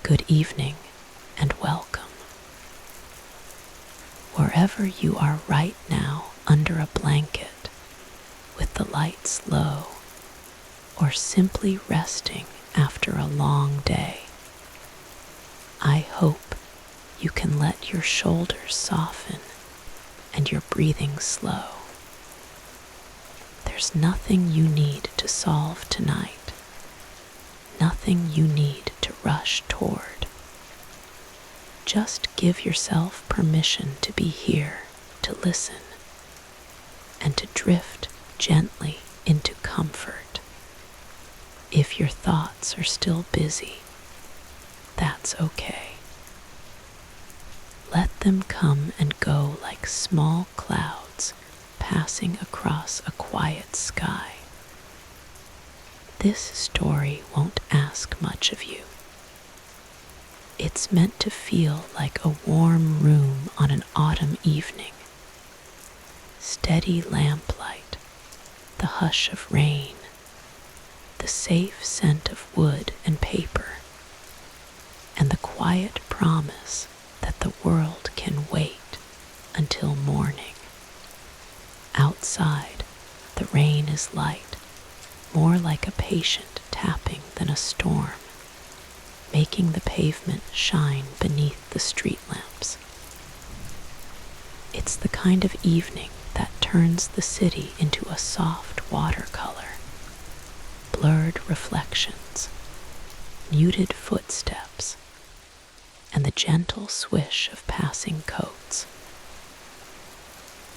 Good evening and welcome. Wherever you are right now, under a blanket, with the lights low, or simply resting after a long day, I hope you can let your shoulders soften and your breathing slow. There's nothing you need to solve tonight, nothing you need to rush toward. Just give yourself permission to be here, to listen, and to drift gently into comfort. If your thoughts are still busy, that's okay. Let them come and go like small clouds passing across a quiet sky. This story won't ask much of you. It's meant to feel like a warm room on an autumn evening. Steady lamplight, the hush of rain, the safe scent of wood and paper, and the quiet promise that the world can wait until morning. Outside, the rain is light, more like a patient tapping than a storm, making the pavement shine beneath the street lamps. It's the kind of evening that turns the city into a soft watercolor, blurred reflections, muted footsteps, and the gentle swish of passing coats.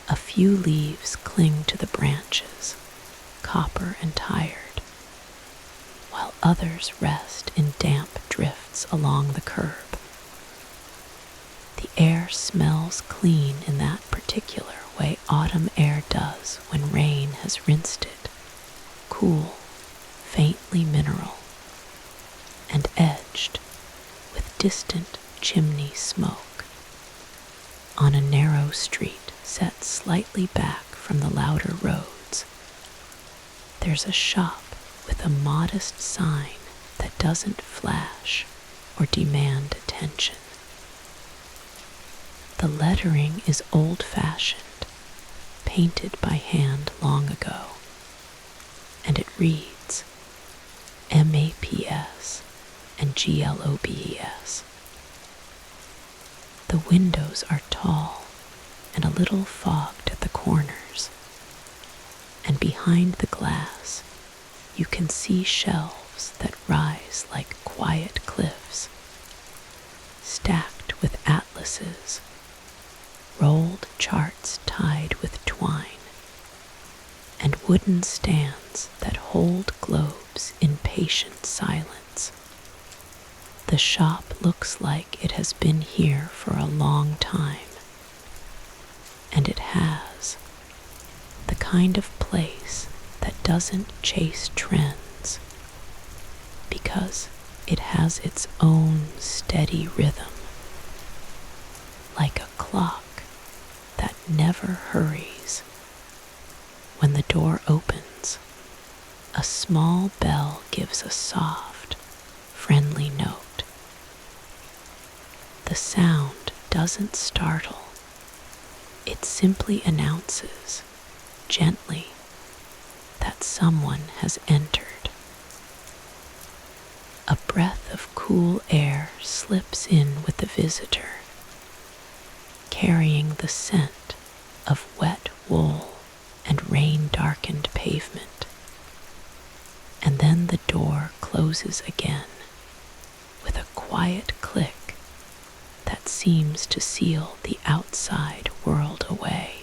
A few leaves cling to the branches, copper and tired, while others rest in damp drifts along the curb. The air smells clean in that particular way autumn air does when rain has rinsed it, cool, faintly mineral, and edged with distant chimney smoke. On a narrow street set slightly back from the louder roads, there's a shop with a modest sign that doesn't flash or demand attention. The lettering is old-fashioned, painted by hand long ago, and it reads MAPS and GLOBES. The windows are tall and a little fogged at the corners, and behind the glass you can see shelves that rise like quiet cliffs, stacked with atlases, rolled charts tied with twine, and wooden stands that hold globes in patient silence. The shop looks like it has been here for a long time, and it has, the kind of place that doesn't chase trends, because it has its own steady rhythm, like a clock that never hurries. When the door opens, a small bell gives a soft, friendly note. The sound doesn't startle. It simply announces, gently, that someone has entered. A breath of cool air slips in with the visitor, carrying the scent of wet wool and rain-darkened pavement. And then the door closes again with a quiet click that seems to seal the outside world away.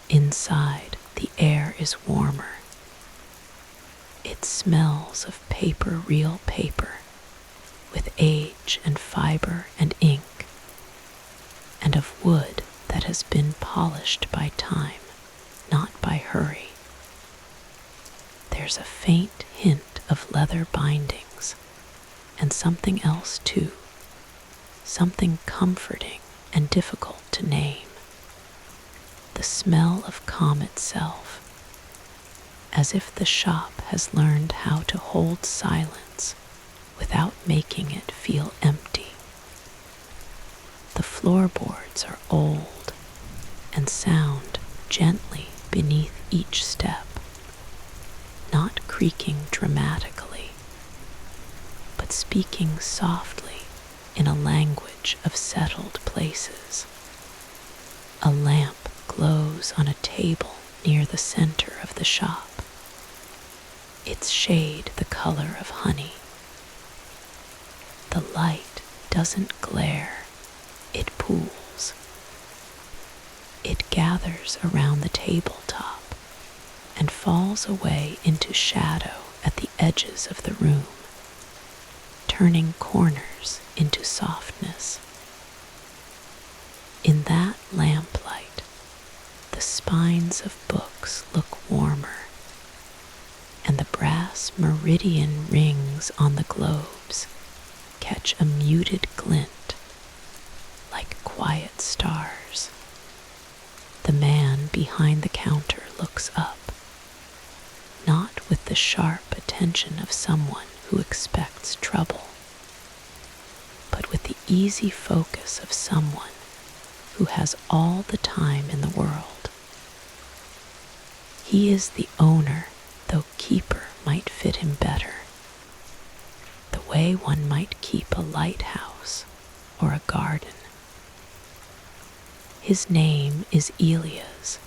Inside, the air is warmer. It smells of paper, real paper, with age and fiber and ink, and of wood that has been polished by time, not by hurry. There's a faint hint of leather bindings, and something else too, something comforting and difficult to name. The smell of calm itself, as if the shop has learned how to hold silence without making it feel empty. The floorboards are old and sound gently beneath each step, not creaking dramatically, but speaking softly in a language of settled places. A lamp glows on a table near the center of the shop, its shade the color of honey. The light doesn't glare, it pools. It gathers around the tabletop and falls away into shadow at the edges of the room, turning corners into softness. In that lamplight, the spines of books look warmer, and the brass meridian rings on the globes catch a muted glint like quiet stars. The man behind the counter looks up, not with the sharp attention of someone who expects trouble, but with the easy focus of someone who has all the time in the world. He is the owner, though keeper might fit him better, the way one might keep a lighthouse or a garden. His name is Elias,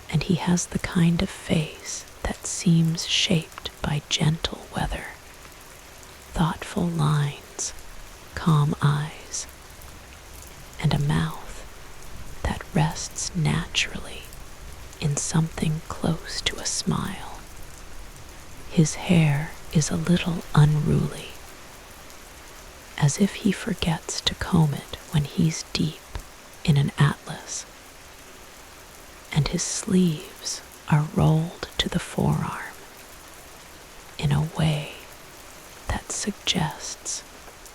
and he has the kind of face that seems shaped by gentle weather, thoughtful lines, calm eyes, and a mouth that rests naturally in something close to a smile. His hair is a little unruly, as if he forgets to comb it when he's deep in an atlas, and his sleeves are rolled to the forearm in a way that suggests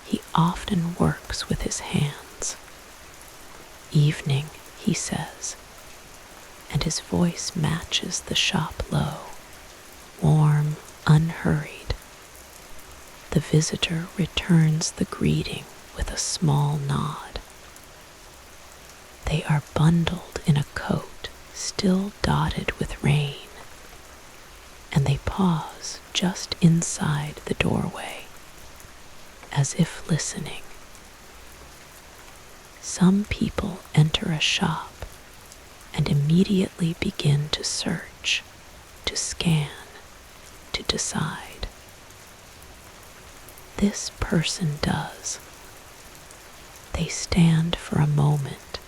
he often works with his hands. Evening, he says, and his voice matches the shop low, warm, unhurried. The visitor returns the greeting with a small nod. They are bundled in a coat still dotted with rain, and they pause just inside the doorway, as if listening. Some people enter a shop and immediately begin to search, to scan, to decide. This person does. They stand for a moment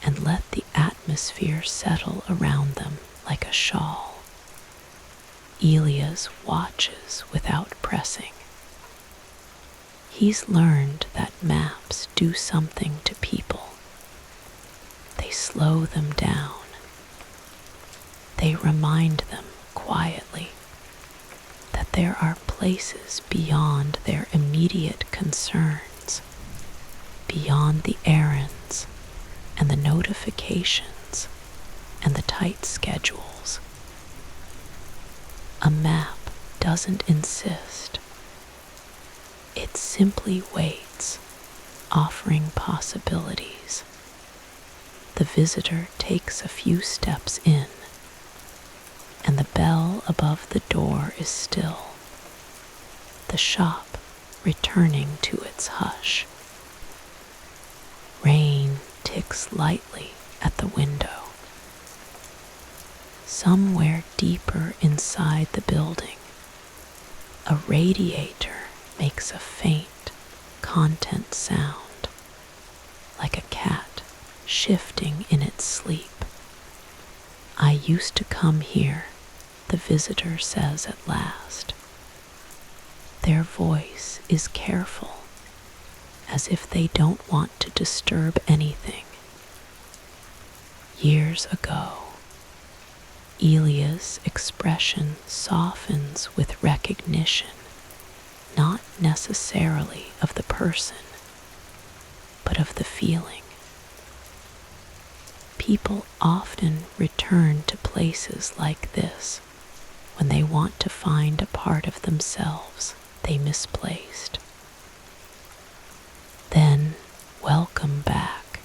and let the atmosphere settle around them like a shawl. Elias watches without pressing. He's learned that maps do something to people. They slow them down. They remind them quietly that there are places beyond their immediate concerns, beyond the errands and the notifications and the tight schedules. A map doesn't insist. It simply waits, offering possibilities. The visitor takes a few steps in, and the bell above the door is still, the shop returning to its hush. Rain ticks lightly at the window. Somewhere deeper inside the building, a radiator makes a faint, content sound, like a cat shifting in its sleep. I used to come here, the visitor says at last. Their voice is careful, as if they don't want to disturb anything. Years ago, Elia's expression softens with recognition, not necessarily of the person, but of the feeling. People often return to places like this when they want to find a part of themselves they misplaced. Then, welcome back,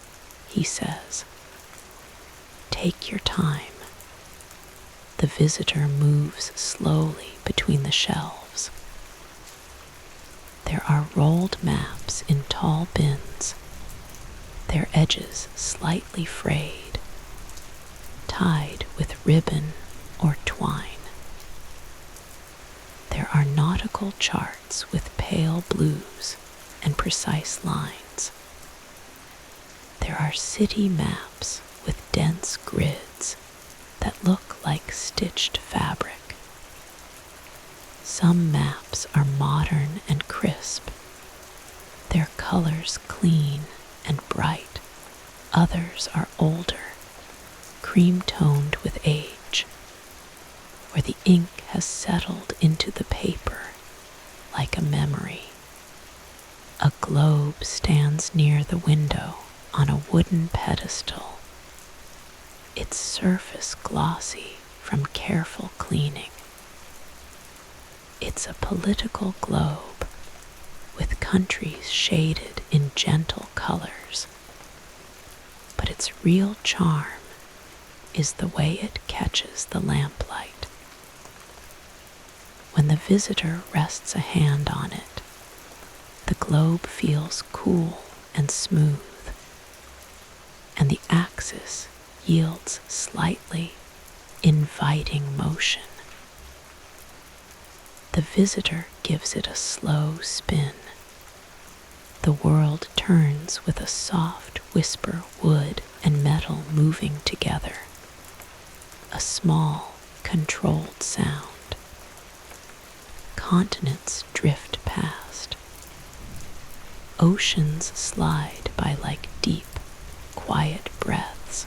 he says. Take your time. The visitor moves slowly between the shelves. There are rolled maps in tall bins, their edges slightly frayed, tied with ribbon or twine. There are nautical charts with pale blues and precise lines. There are city maps with dense grids that look like stitched fabric. Some maps are modern and crisp, their colors clean and bright. Others are older, cream-toned with age, where the ink has settled into the paper like a memory. A globe stands near the window on a wooden pedestal, its surface glossy from careful cleaning. It's a political globe with countries shaded in gentle colors, but its real charm is the way it catches the lamplight. When the visitor rests a hand on it, the globe feels cool and smooth, and the axis yields slightly, inviting motion. The visitor gives it a slow spin. The world turns with a soft whisper, wood and metal moving together. A small, controlled sound. Continents drift past. Oceans slide by like deep, quiet breaths.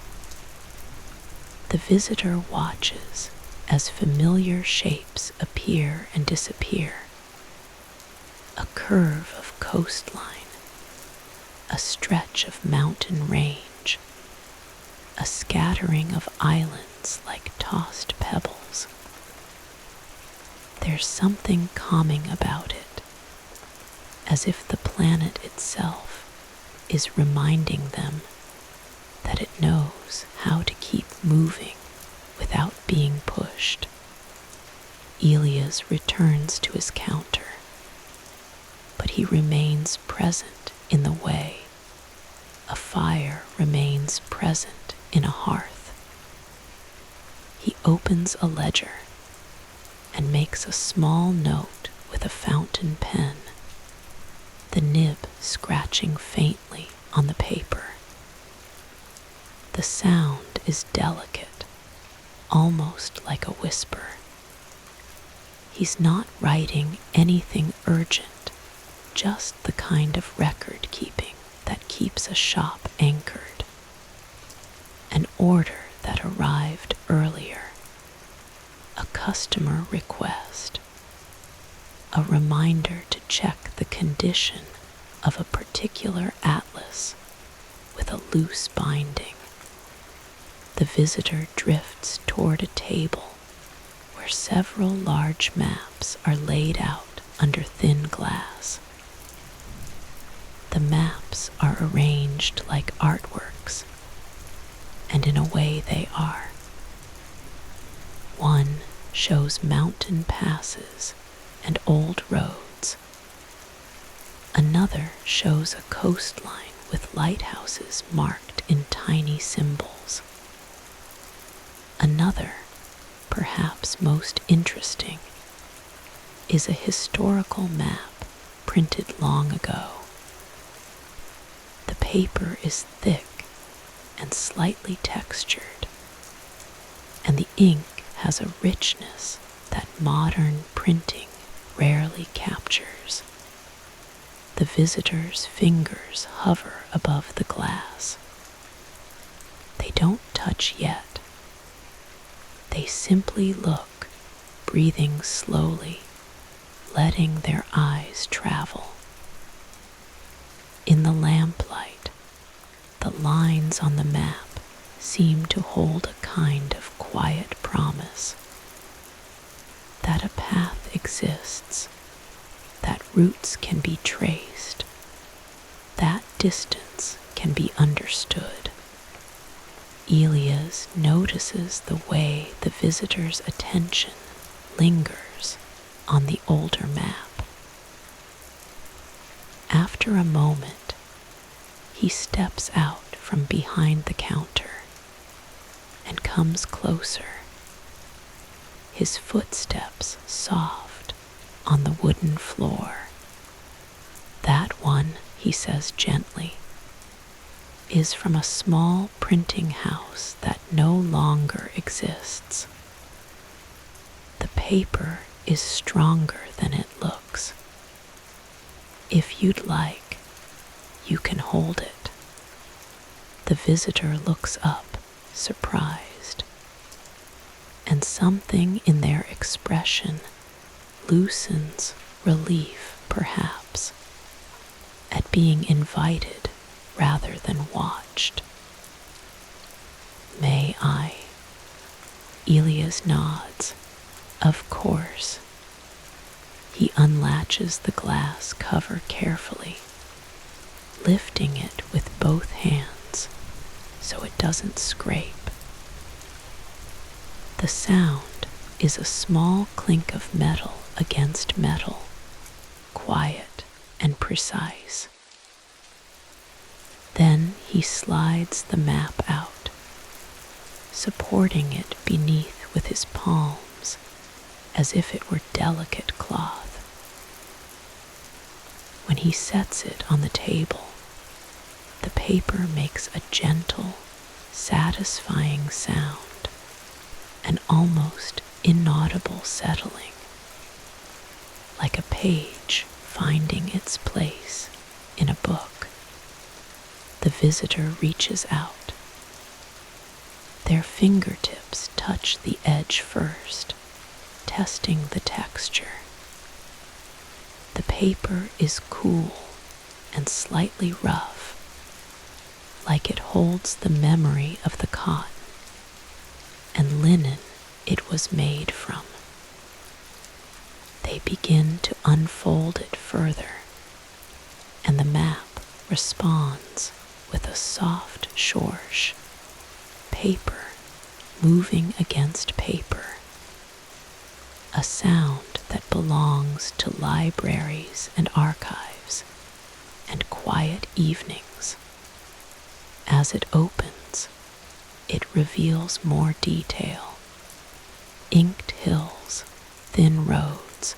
The visitor watches as familiar shapes appear and disappear. A curve of coastline, a stretch of mountain range, a scattering of islands like tossed pebbles. There's something calming about it, as if the planet itself is reminding them that it knows how to keep moving without being pushed. Elias returns to his counter, but he remains present in the way. A fire remains present in a hearth. He opens a ledger and makes a small note with a fountain pen, the nib scratching faintly on the paper. The sound is delicate, almost like a whisper. He's not writing anything urgent, just the kind of record keeping that keeps a shop anchored. An order that arrived earlier, a customer request, a reminder to check the condition of a particular atlas with a loose binding. The visitor drifts toward a table where several large maps are laid out under thin glass. The maps are arranged like artworks, and in a way they are. One shows mountain passes and old roads. Another shows a coastline with lighthouses marked in tiny symbols. Another, perhaps most interesting, is a historical map printed long ago. The paper is thick and slightly textured, and the ink has a richness that modern printing rarely captures. The visitor's fingers hover above the glass. They don't touch yet. They simply look, breathing slowly, letting their eyes travel. In the lamplight, the lines on the map seem to hold a kind of quiet promise that a path exists, that Roots can be traced. That distance can be understood. Elias notices the way the visitor's attention lingers on the older map. After a moment, he steps out from behind the counter and comes closer, his footsteps soft on the wooden floor. That one, he says gently, is from a small printing house that no longer exists. The paper is stronger than it looks. If you'd like, you can hold it. The visitor looks up, surprised, and something in their expression loosens relief, perhaps, at being invited rather than watched. May I? Elias nods. Of course. He unlatches the glass cover carefully, lifting it with both hands so it doesn't scrape. The sound is a small clink of metal against metal, quiet and precise. Then he slides the map out, supporting it beneath with his palms as if it were delicate cloth. When he sets it on the table, the paper makes a gentle, satisfying sound, an almost inaudible settling, like a page finding its place in a book. The visitor reaches out. Their fingertips touch the edge first, testing the texture. The paper is cool and slightly rough, like it holds the memory of the cotton and linen it was made from. They begin to unfold it further, and the map responds with a soft swoosh, paper moving against paper, a sound that belongs to libraries and archives and quiet evenings. As it opens, it reveals more detail. Inked hills, thin roads,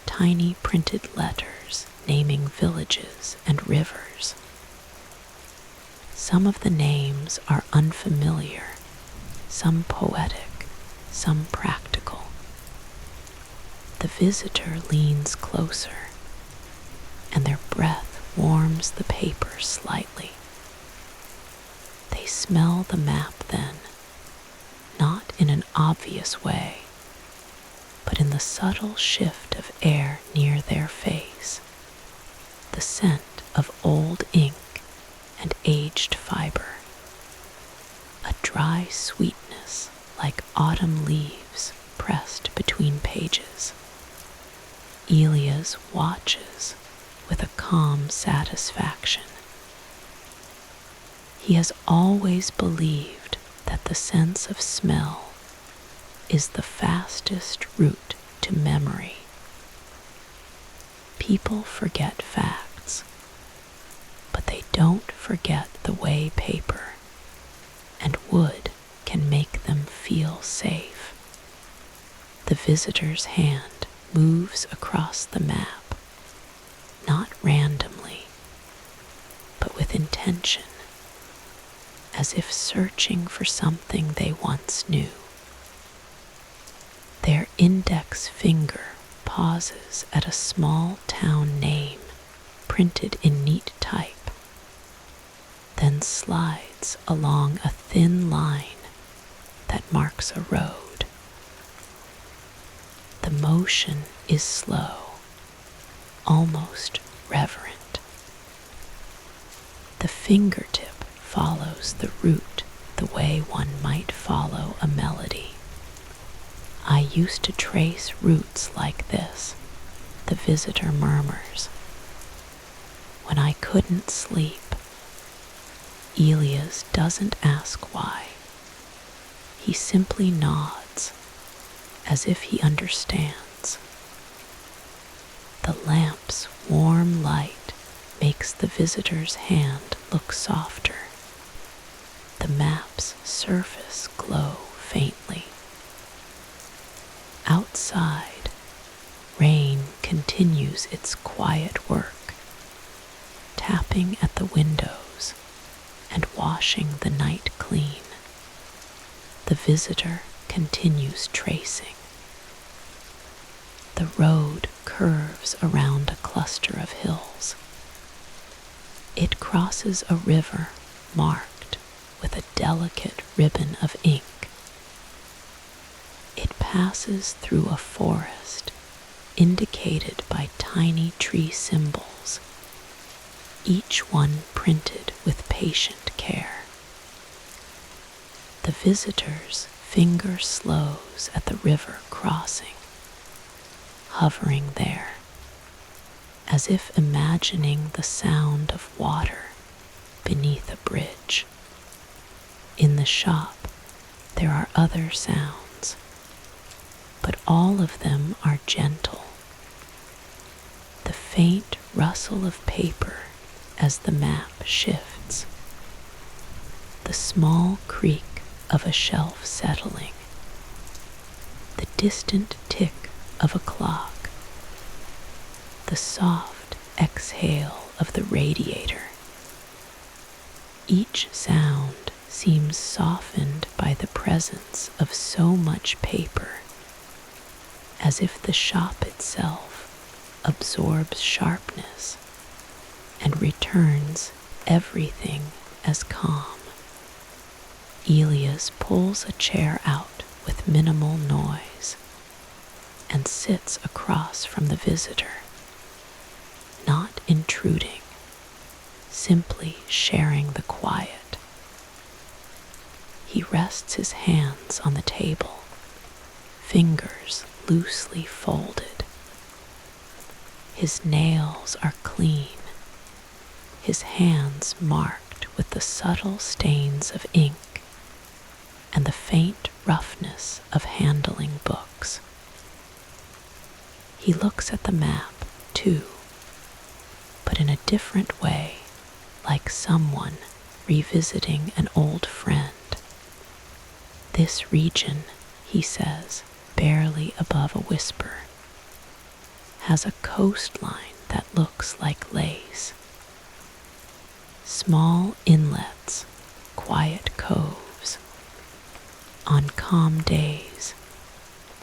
tiny printed letters naming villages and rivers. Some of the names are unfamiliar, some poetic, some practical. The visitor leans closer, and their breath warms the paper slightly. They smell the map then, not in an obvious way, but in the subtle shift of air near their face, the scent of old ink and aged fiber, a dry sweetness like autumn leaves pressed between pages. Elias watches with a calm satisfaction. He has always believed that the sense of smell is the fastest route to memory. People forget facts, but they don't forget the way paper and wood can make them feel safe. The visitor's hand moves across the map, not randomly, but with intention, as if searching for something they once knew. Their index finger pauses at a small town name printed in neat type, then slides along a thin line that marks a road. The motion is slow, almost reverent. The fingertip follows the route the way one might follow a melody. I used to trace routes like this, the visitor murmurs. When I couldn't sleep, Elias doesn't ask why. He simply nods, as if he understands. The lamp's warm light makes the visitor's hand look softer. The map's surface glow faintly. Outside, rain continues its quiet work, tapping at the windows and washing the night clean. The visitor continues tracing. The road curves around a cluster of hills. It crosses a river marked with a delicate ribbon of ink. It passes through a forest indicated by tiny tree symbols, each one printed with patient care. The visitor's finger slows at the river crossing, hovering there, as if imagining the sound of water beneath a bridge. In the shop, there are other sounds, but all of them are gentle. The faint rustle of paper as the map shifts, the small creak of a shelf settling, the distant tick of a clock, the soft exhale of the radiator. Each sound seems softened by the presence of so much paper, as if the shop itself absorbs sharpness and returns everything as calm. Elias pulls a chair out with minimal noise and sits across from the visitor, not intruding, simply sharing the quiet. He rests his hands on the table, fingers loosely folded. His nails are clean, his hands marked with the subtle stains of ink and the faint roughness of handling books. He looks at the map, too, but in a different way, like someone revisiting an old friend. This region, he says, barely above a whisper, has a coastline that looks like lace. Small inlets, quiet coves. On calm days,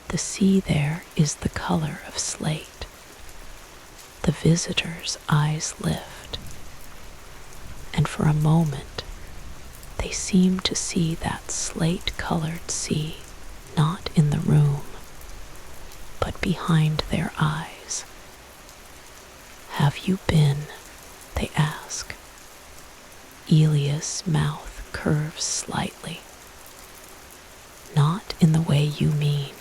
the sea there is the color of slate. The visitor's eyes lift, and for a moment they seem to see that slate-colored sea not in the room, but behind their eyes. Have you been? They ask. Elias' mouth curves slightly. Not in the way you mean.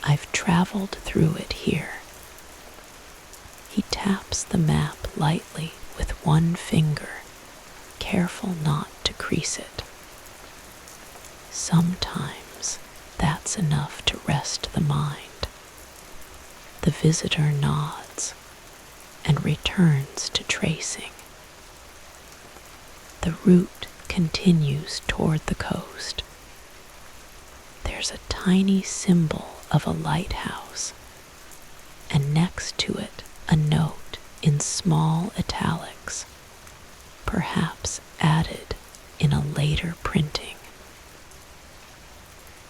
I've traveled through it here. He taps the map lightly with one finger, careful not to crease it. Sometimes that's enough to rest the mind. The visitor nods and returns to tracing. The route continues toward the coast. There's a tiny symbol of a lighthouse, and next to it a note in small italics, perhaps added in a later printing.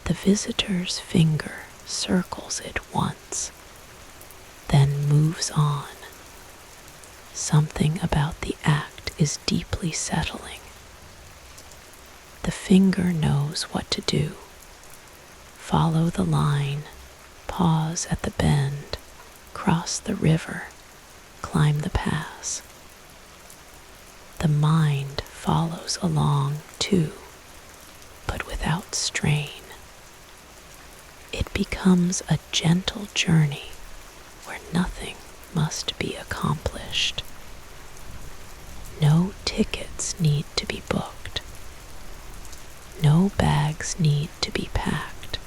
The visitor's finger circles it once, then moves on. Something about the act is deeply settling. The finger knows what to do. Follow the line, pause at the bend, cross the river, climb the pass. The mind follows along too, but without strain. It becomes a gentle journey where nothing must be accomplished. No tickets need to be booked. No bags need to be packed.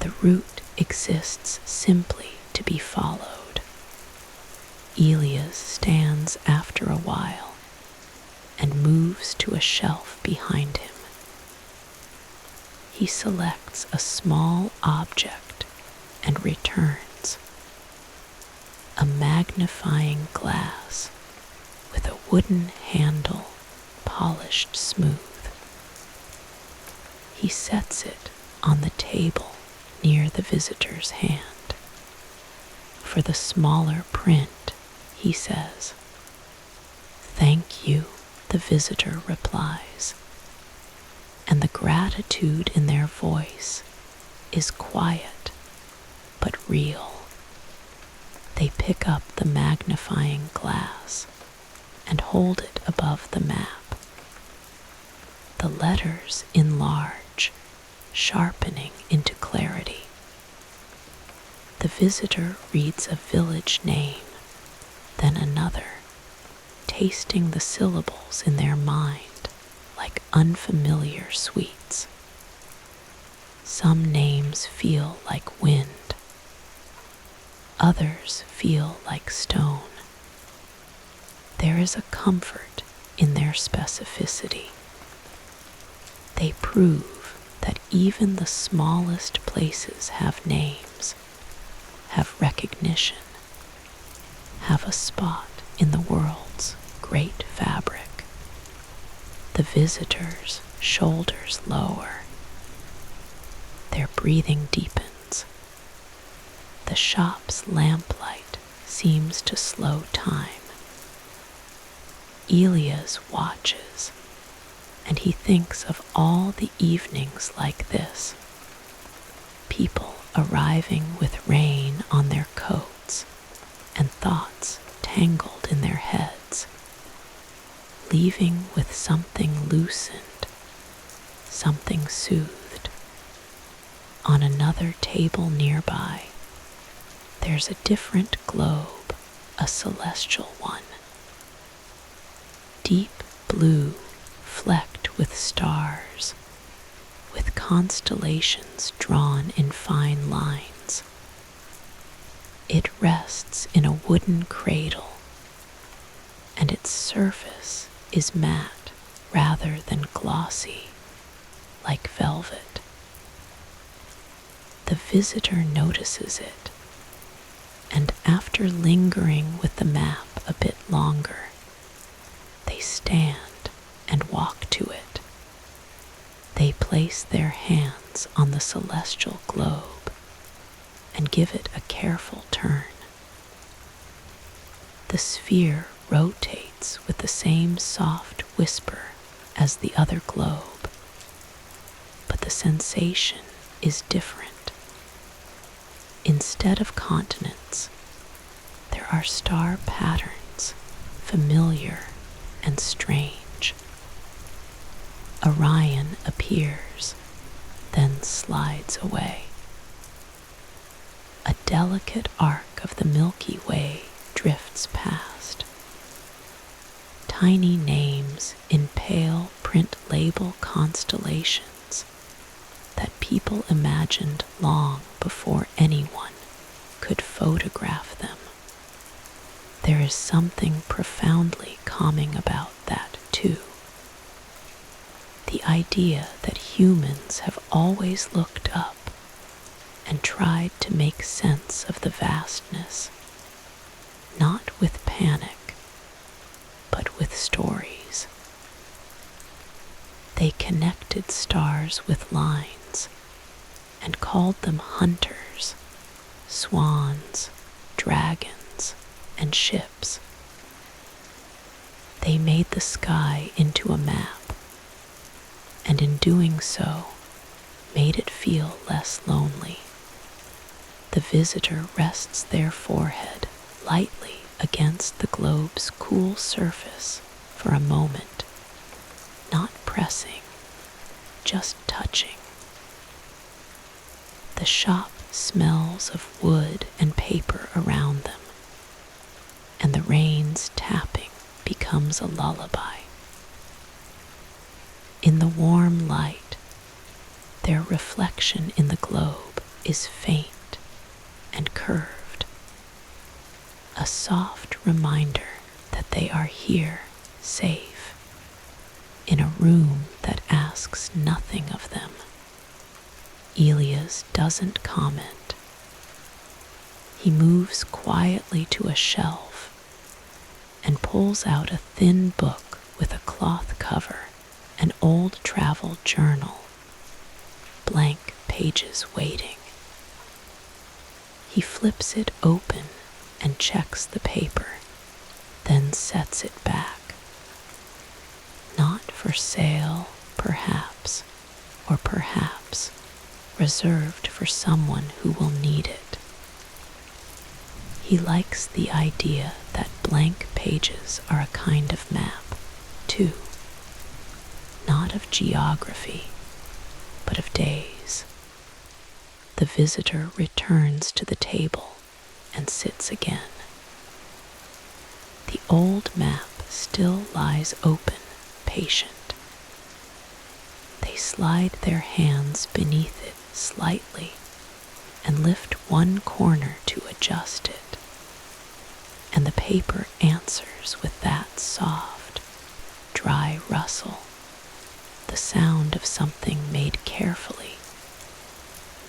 The route exists simply to be followed. Elias stands after a while and moves to a shelf behind him. He selects a small object and returns. A magnifying glass with a wooden handle polished smooth. He sets it on the table near the visitor's hand. For the smaller print, he says, "Thank you," the visitor replies, and the gratitude in their voice is quiet but real. They pick up the magnifying glass and hold it above the map. The letters enlarge, sharpening into clarity. The visitor reads a village name, then another, tasting the syllables in their mind like unfamiliar sweets. Some names feel like wind. Others feel like stone. There is a comfort in their specificity. They prove that even the smallest places have names, have recognition, have a spot in the world's great fabric. The visitor's shoulders lower. Their breathing deepens. The shop's lamplight seems to slow time. Elias watches, and he thinks of all the evenings like this. People arriving with rain on their coats and thoughts tangled in their heads, leaving with something loosened, something soothed. On another table nearby, there's a different globe, a celestial one. Deep blue flecked with stars, with constellations drawn in fine lines. It rests in a wooden cradle, and its surface is matte rather than glossy, like velvet. The visitor notices it, and after lingering with the map a bit longer, they stand and walk to it. They place their hands on the celestial globe and give it a careful turn. The sphere rotates with the same soft whisper as the other globe, but the sensation is different. Instead of continents, there are star patterns, familiar and strange. Orion appears, then slides away. A delicate arc of the Milky Way drifts past. Tiny names in pale print label constellations that people imagined long before anyone could photograph them. There is something profoundly calming about that, too. The idea that humans have always looked up and tried to make sense of the vastness, not with panic, but with stories. They connected stars with lines and called them hunters, swans, dragons, and ships. They made the sky into a map, and in doing so, made it feel less lonely. The visitor rests their forehead lightly against the globe's cool surface for a moment, not pressing, just touching. The shop smells of wood and paper around them, and the rain's tapping becomes a lullaby. In the warm light, their reflection in the globe is faint and curved, a soft reminder that they are here, safe, in a room that asks nothing of them. Elias doesn't comment. He moves quietly to a shelf and pulls out a thin book with a cloth cover, an old travel journal, blank pages waiting. He flips it open and checks the paper, then sets it back. Not for sale, perhaps, or perhaps reserved for someone who will need it. He likes the idea that blank pages are a kind of map, too. Not of geography, but of days. The visitor returns to the table and sits again. The old map still lies open, patient. They slide their hands beneath it slightly and lift one corner to adjust it, and the paper answers with that soft, dry rustle, the sound of something made carefully,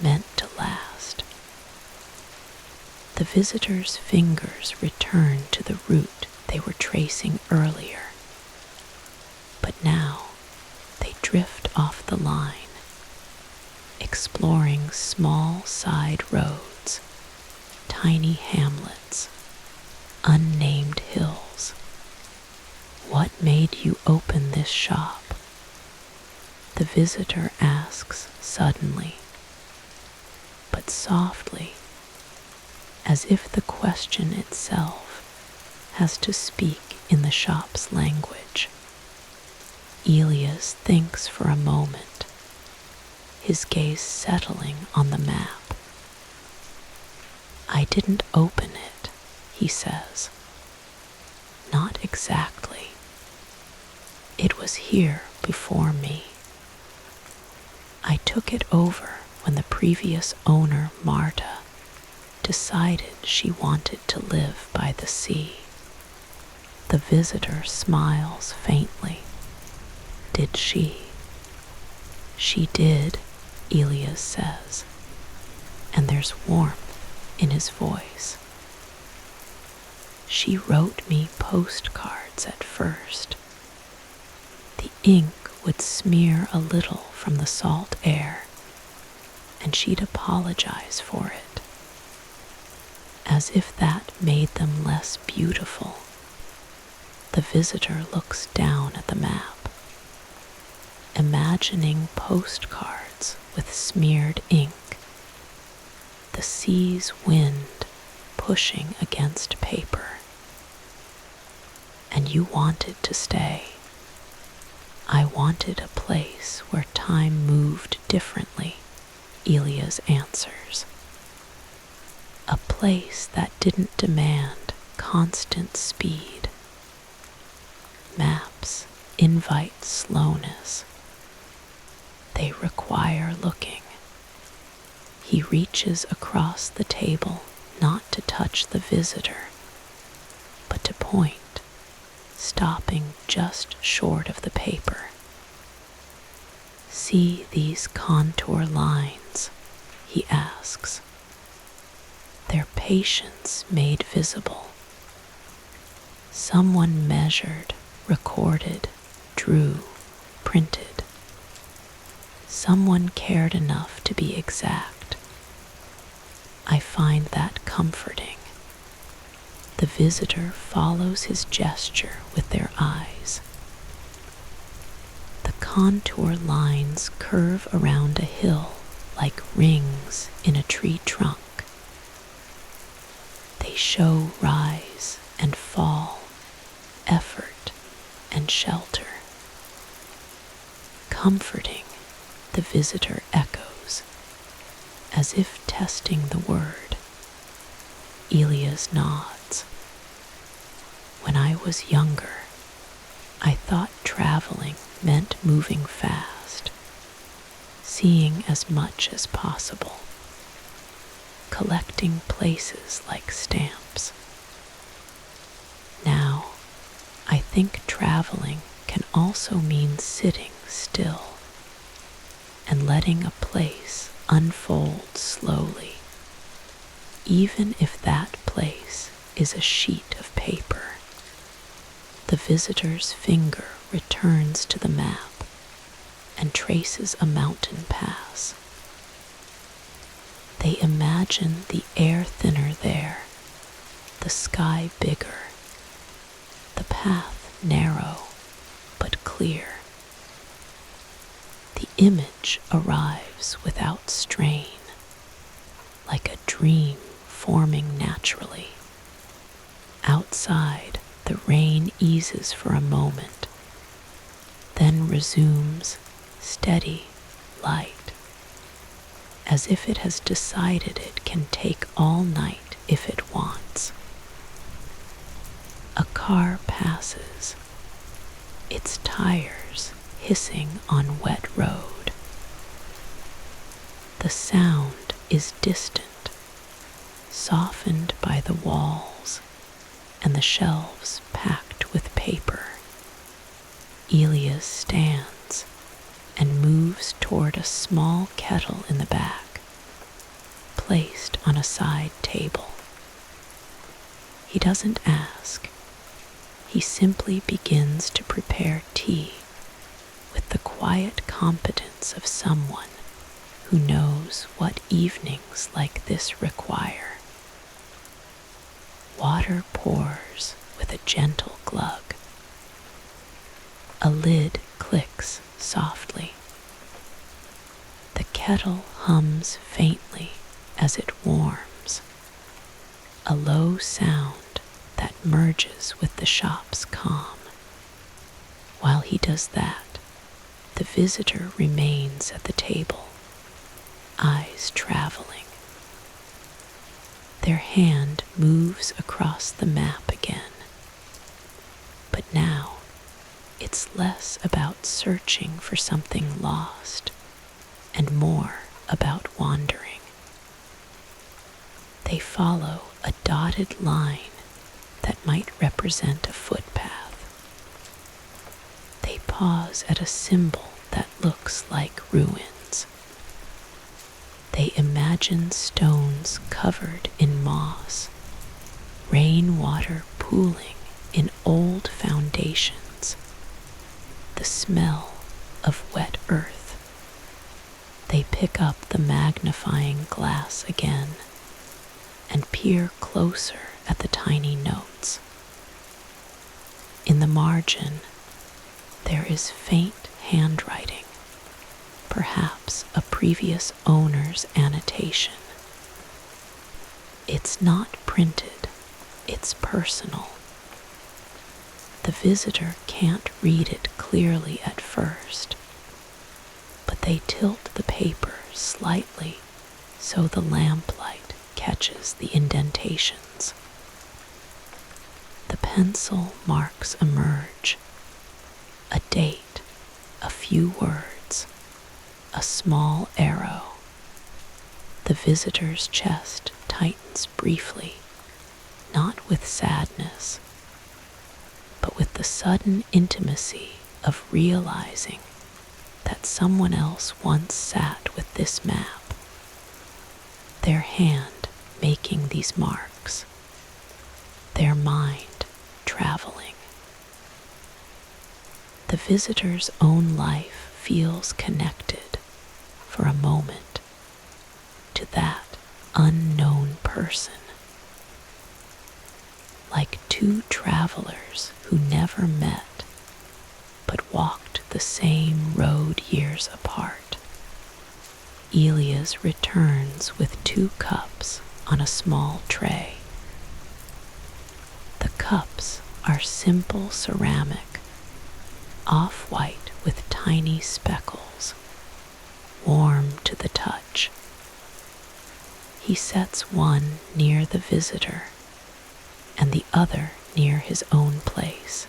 meant to last. The visitor's fingers return to the route they were tracing earlier, but now they drift off the line, exploring small side roads, tiny hamlets, unnamed hills. What made you open this shop? The visitor asks suddenly, but softly, as if the question itself has to speak in the shop's language. Elias thinks for a moment, his gaze settling on the map. I didn't open it, he says. Not exactly. It was here before me. I took it over when the previous owner, Marta, decided she wanted to live by the sea. The visitor smiles faintly. Did she? She did, Elias says, and there's warmth in his voice. She wrote me postcards at first. The ink would smear a little from the salt air, and she'd apologize for it, as if that made them less beautiful. The visitor looks down at the map, imagining postcards with smeared ink, the sea's wind pushing against paper. And you wanted to stay. I wanted a place where time moved differently, Elias answers. A place that didn't demand constant speed. Maps invite slowness. They require looking. He reaches across the table not to touch the visitor, but to point, stopping just short of the paper. See these contour lines, he asks. Their patience made visible. Someone measured, recorded, drew, printed. Someone cared enough to be exact. I find that comforting. The visitor follows his gesture with their eyes. The contour lines curve around a hill like rings in a tree trunk. They show rise and fall, effort and shelter. Comforting, the visitor echoes, As if testing the word, Elias nods. When I was younger, I thought traveling meant moving fast, seeing as much as possible, collecting places like stamps. Now, I think traveling can also mean sitting still and letting a place unfold slowly, even if that place is a sheet of paper. The visitor's finger returns to the map and traces a mountain pass. They imagine the air thinner there, the sky bigger, the path narrow but clear. The image arrives without strain, like a dream forming naturally. Outside, the rain eases for a moment, then resumes steady, light, as if it has decided it can take all night if it wants. A car passes, its tires hissing on wet road. The sound is distant, softened by the walls and the shelves packed with paper. Elias stands and moves toward a small kettle in the back, placed on a side table. He doesn't ask. He simply begins to prepare tea with the quiet competence of someone who knows what evenings like this require. Water pours with a gentle glug. A lid clicks softly. The kettle hums faintly as it warms, a low sound that merges with the shop's calm. While he does that, the visitor remains at the table, eyes traveling. Their hand moves across the map again, but now it's less about searching for something lost and more about wandering. They follow a dotted line that might represent a footpath. They pause at a symbol that looks like ruins. They imagine stones covered in moss, rainwater pooling in old foundations, the smell of wet earth. They pick up the magnifying glass again and peer closer at the tiny notes. In the margin, there is faint handwriting, perhaps a previous owner's annotation. It's not printed, it's personal. The visitor can't read it clearly at first, but they tilt the paper slightly so the lamplight catches the indentations. The pencil marks emerge, a date, a few words, a small arrow. The visitor's chest tightens briefly, not with sadness, but with the sudden intimacy of realizing that someone else once sat with this map, their hand making these marks, their mind traveling. The visitor's own life feels connected for a moment to that unknown person, like two travelers who never met but walked the same road years apart. Elias returns with 2 cups on a small tray. The cups are simple ceramic, off-white with tiny speckles, warm to the touch. He sets one near the visitor and the other near his own place.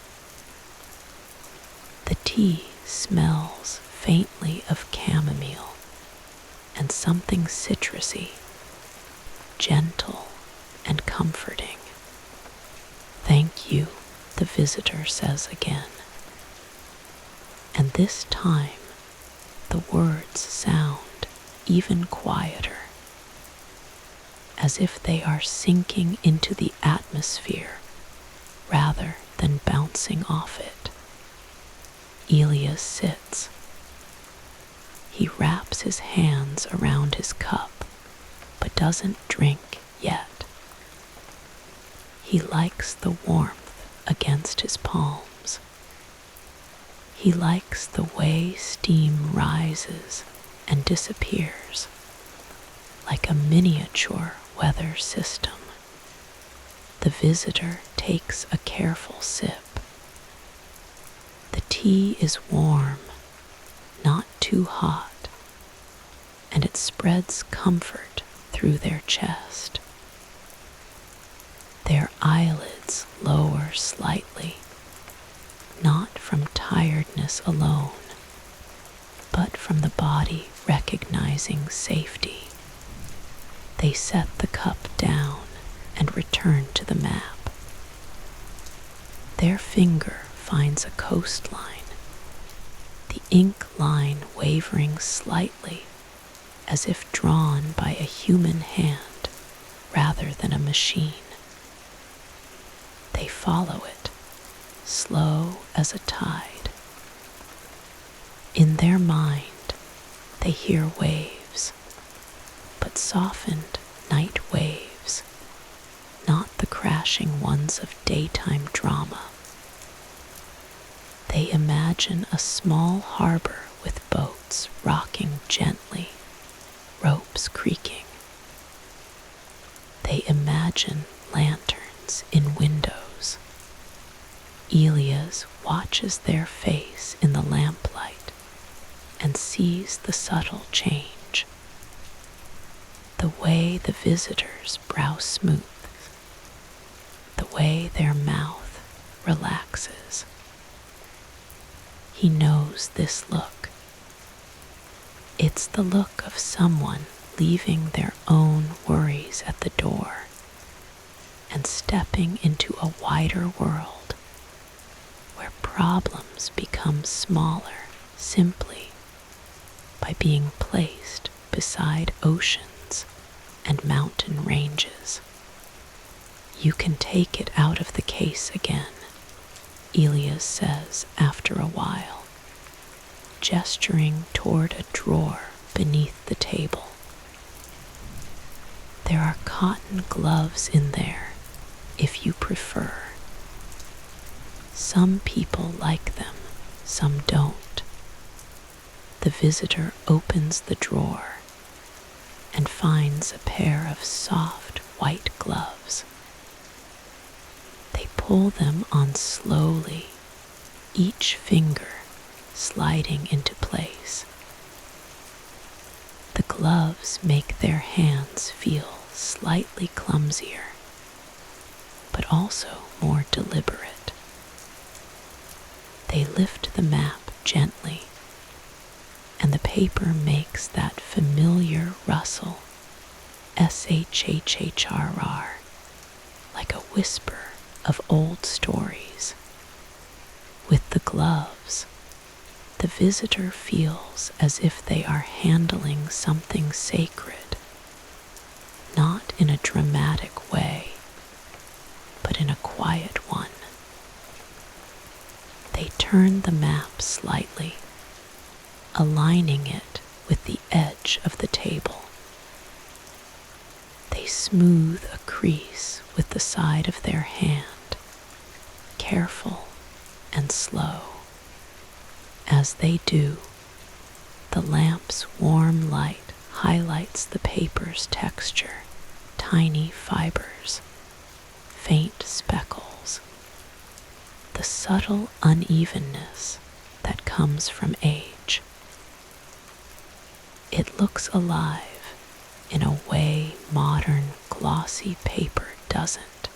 The tea smells faintly of chamomile and something citrusy, gentle and comforting. "Thank you," the visitor says again. And this time, the words sound even quieter, as if they are sinking into the atmosphere rather than bouncing off it. Elias sits. He wraps his hands around his cup, but doesn't drink yet. He likes the warmth against his palms. He likes the way steam rises and disappears, like a miniature weather system. The visitor takes a careful sip. The tea is warm, not too hot, and it spreads comfort through their chest. Their eyelids lower slightly, not from tiredness alone, but from the body recognizing safety. They set the cup down and return to the map. Their finger finds a coastline, the ink line wavering slightly as if drawn by a human hand rather than a machine. They follow it, slow as a tide. In their mind, they hear waves, but softened night waves, not the crashing ones of daytime drama. They imagine a small harbor with boats rocking gently, ropes creaking. They imagine lanterns in windows. Elias watches their face in the lamplight and sees the subtle change. The way the visitor's brow smooths, the way their mouth relaxes. He knows this look. It's the look of someone leaving their own worries at the door and stepping into a wider world where problems become smaller simply by being placed beside oceans and mountain ranges. "You can take it out of the case again," Elias says after a while, gesturing toward a drawer beneath the table. "There are cotton gloves in there, if you prefer. Some people like them, some don't." The visitor opens the drawer and finds a pair of soft white gloves. They pull them on slowly, each finger sliding into place. The gloves make their hands feel slightly clumsier, but also more deliberate. They lift the map gently, and the paper makes that familiar rustle, shhhrr, like a whisper of old stories. With the gloves, the visitor feels as if they are handling something sacred, not in a dramatic way, but in a quiet one. They turn the map slightly, aligning it with the edge of the table. They smooth a crease with the side of their hand, careful and slow. As they do, the lamp's warm light highlights the paper's texture, tiny fibers, faint speckles, the subtle unevenness that comes from age. It looks alive, in a way modern glossy paper doesn't.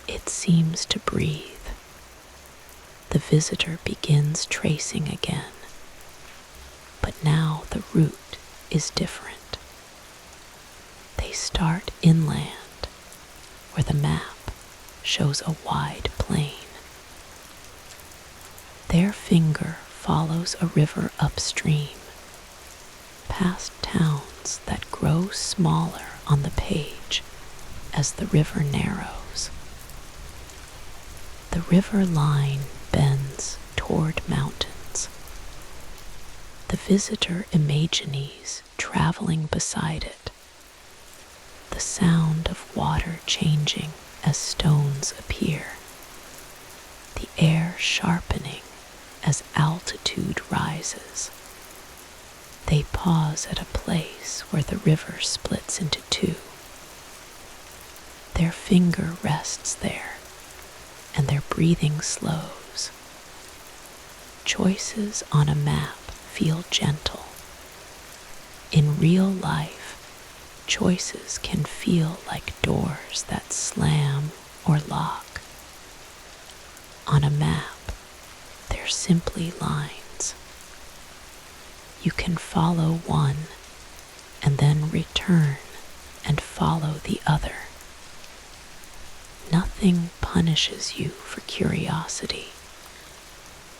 It seems to breathe. The visitor begins tracing again, but now the route is different. They start inland, where the map shows a wide plain. Their finger follows a river upstream, past towns that grow smaller on the page as the river narrows. The river line bends toward mountains. The visitor imagines traveling beside it, the sound of water changing as stones appear, the air sharpening as altitude rises. They pause at a place where the river splits into two. Their finger rests there, and their breathing slows. Choices on a map feel gentle. In real life, choices can feel like doors that slam or lock. On a map, they're simply lines. You can follow one and then return and follow the other. Nothing punishes you for curiosity.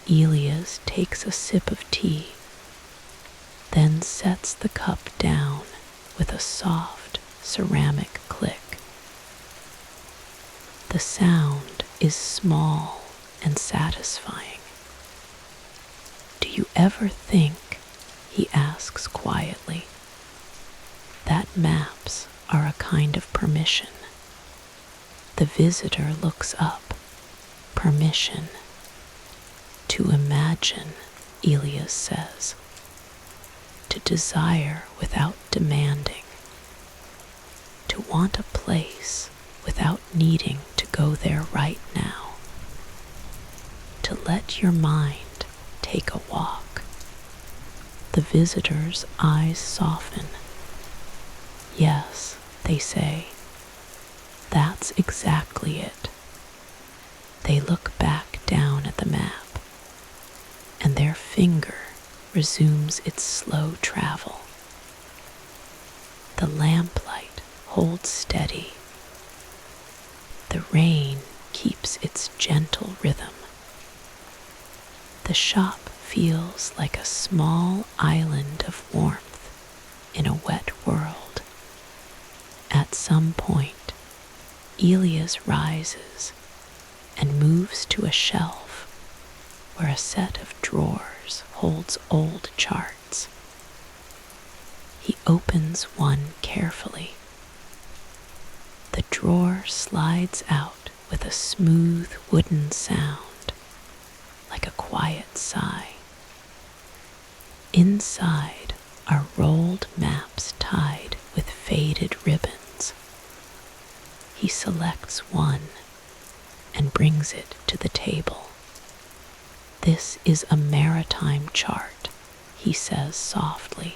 Elias takes a sip of tea, then sets the cup down with a soft ceramic click. The sound is small and satisfying. Do you ever think, he asks quietly, that maps are a kind of permission? The visitor looks up. Permission. To imagine, Elias says. To desire without demanding. To want a place without needing to go there right now. To let your mind take a walk. The visitor's eyes soften. Yes, they say. That's exactly it. They look back down at the map, and their finger resumes its slow travel. The lamplight holds steady. The rain keeps its gentle rhythm. The shop feels like a small island of warmth in a wet world. At some point, Elias rises and moves to a shelf where a set of drawers holds old charts. He opens one carefully. The drawer slides out with a smooth wooden sound, like a quiet sigh. Inside are rolled maps tied with faded ribbons. He selects one and brings it to the table. This is a maritime chart, he says softly,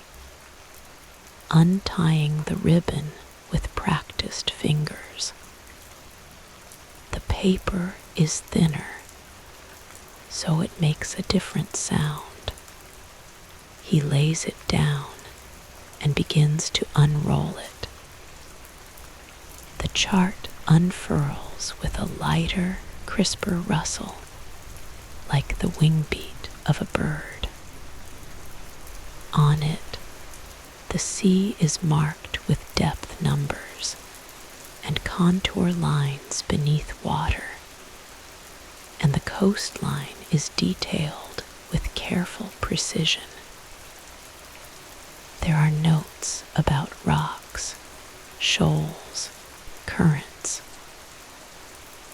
untying the ribbon with practiced fingers. The paper is thinner, so it makes a different sound. He lays it down and begins to unroll it. The chart unfurls with a lighter, crisper rustle, like the wing beat of a bird. On it, the sea is marked with depth numbers and contour lines beneath water, and the coastline is detailed with careful precision. There are notes about rocks, shoals, currents.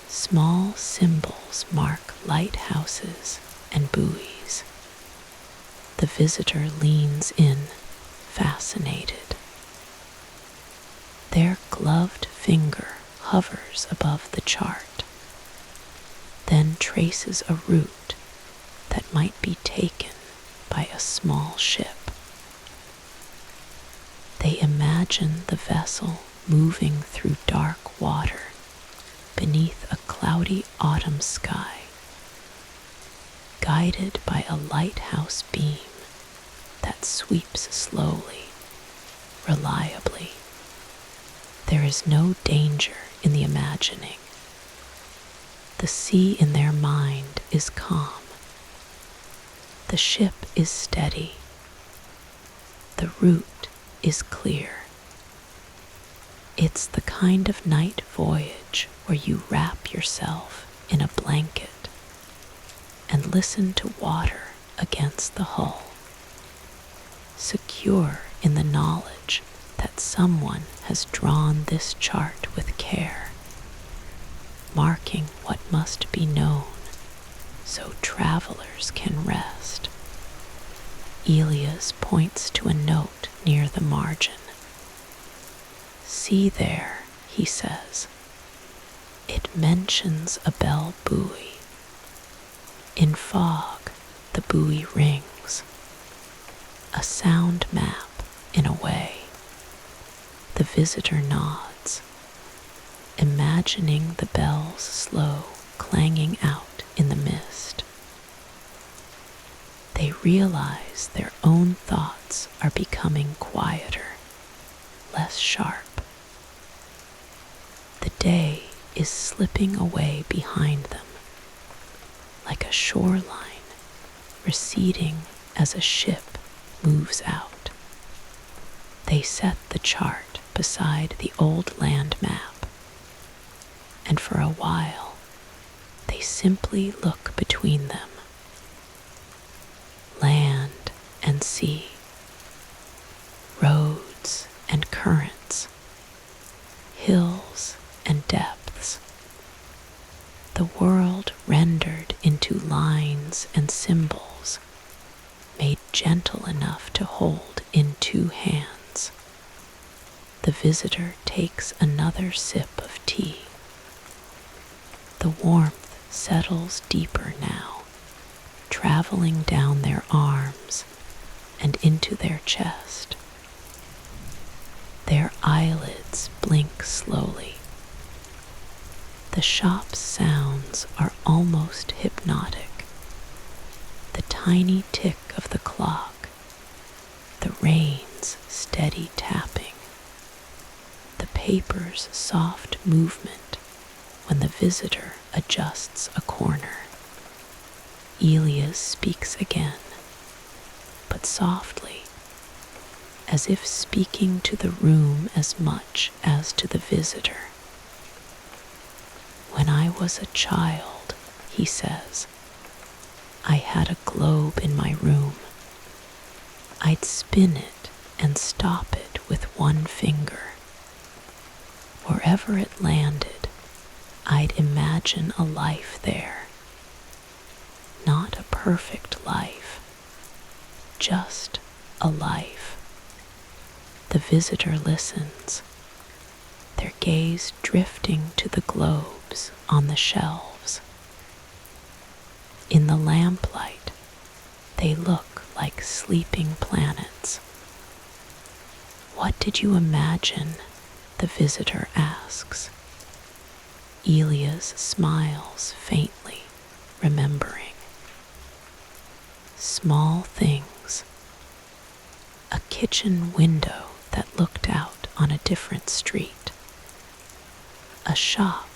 Small symbols mark lighthouses and buoys. The visitor leans in, fascinated. Their gloved finger hovers above the chart, then traces a route that might be taken by a small ship. They Imagine the vessel moving through dark water beneath a cloudy autumn sky, guided by a lighthouse beam that sweeps slowly, reliably. There is no danger in the imagining. The sea in their mind is calm. The ship is steady. The route is clear. It's the kind of night voyage where you wrap yourself in a blanket and listen to water against the hull, secure in the knowledge that someone has drawn this chart with care, marking what must be known so travelers can rest. Elias points to a note near the margin. "See there," he says. "It mentions a bell buoy. In fog, the buoy rings. A sound map, in a way." The visitor nods, imagining the bells slow clanging out in the mist. They realize their own thoughts are becoming quieter, less sharp. The day is slipping away behind them, like a shoreline receding as a ship moves out. They set the chart beside the old land map, and for a while they simply look between them. Land and sea, roads and currents, hills and depths. The world rendered into lines and symbols, made gentle enough to hold in two hands. The visitor takes another sip of tea. The warmth settles deeper now, traveling down their arms and into their chest. Their eyelids blink slowly. The shop's sounds are almost hypnotic. The tiny tick of the clock, the rain's steady tapping, the paper's soft movement when the visitor adjusts a corner. Elias speaks again, but softly, as if speaking to the room as much as to the visitor. "When I was a child," he says, "I had a globe in my room. I'd spin it and stop it with one finger. Wherever it landed, I'd imagine a life there. Not a perfect life, just a life." The visitor listens, their gaze drifting to the globes on the shelves. In the lamplight, they look like sleeping planets. "What did you imagine?" the visitor asks. Elias smiles faintly, remembering. Small things. A kitchen window that looked out on a different street. A shop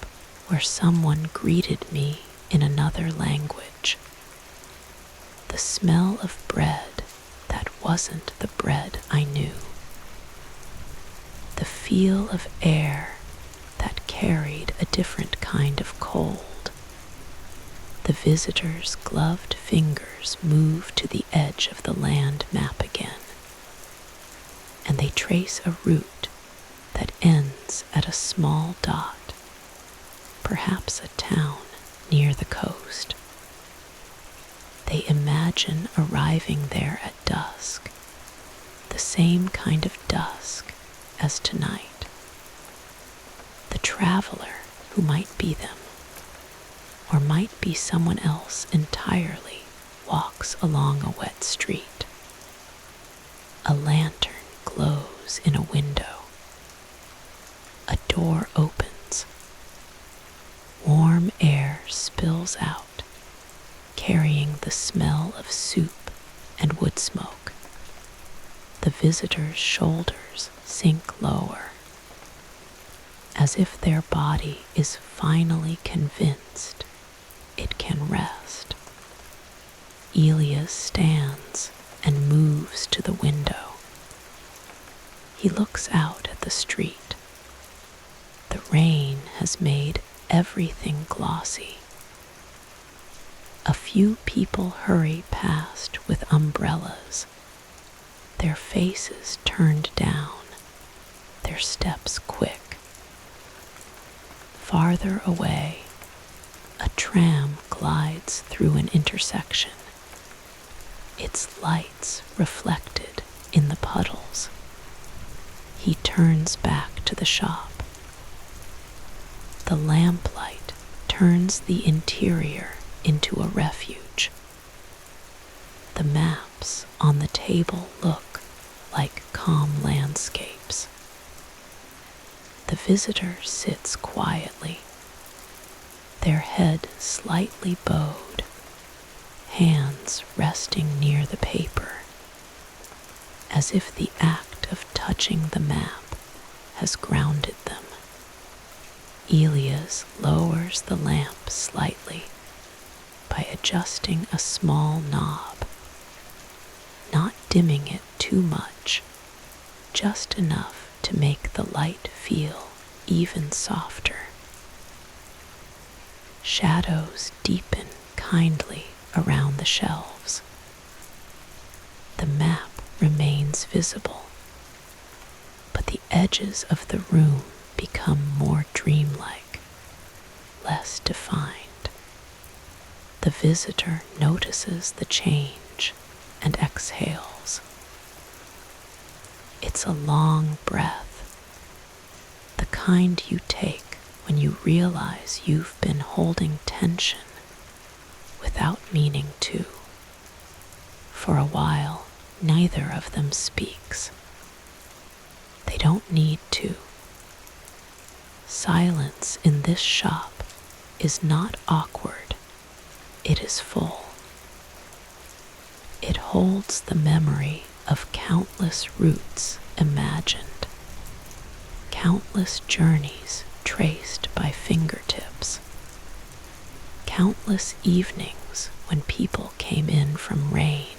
where someone greeted me in another language. The smell of bread that wasn't the bread I knew. The feel of air that carried a different kind of cold. The visitor's gloved fingers move to the edge of the land map again, and they trace a route that ends at a small dot, perhaps a town near the coast. They imagine arriving there at dusk, the same kind of dusk as tonight. The traveler who might be them, or might be someone else entirely, walks along a wet street. A lantern glows in a window. a door opens. Warm air spills out, carrying the smell of soup and wood smoke. The visitor's shoulders sink lower, as if their body is finally convinced it can rest. Elias stands and moves to the window. He looks out at the street. The rain has made everything glossy. A few people hurry past with umbrellas, their faces turned down, their steps quick. Farther away, a tram glides through an intersection, its lights reflected in the puddles. He turns back to the shop. The lamplight turns the interior into a refuge. The maps on the table look like calm landscapes. The visitor sits quietly, their head slightly bowed, hands resting near the paper, as if the act of touching the map has grounded them. Elias lowers the lamp slightly by adjusting a small knob, not dimming it too much, just enough to make the light feel even softer. Shadows deepen kindly around the shelves. The map remains visible, but the edges of the room become more dreamlike, less defined. The visitor notices the change and exhales. It's a long breath, the kind you take when you realize you've been holding tension without meaning to. For a while, neither of them speaks. They don't need to. Silence in this shop is not awkward, it is full. It holds the memory of countless routes imagined, countless journeys traced by fingertips, countless evenings when people came in from rain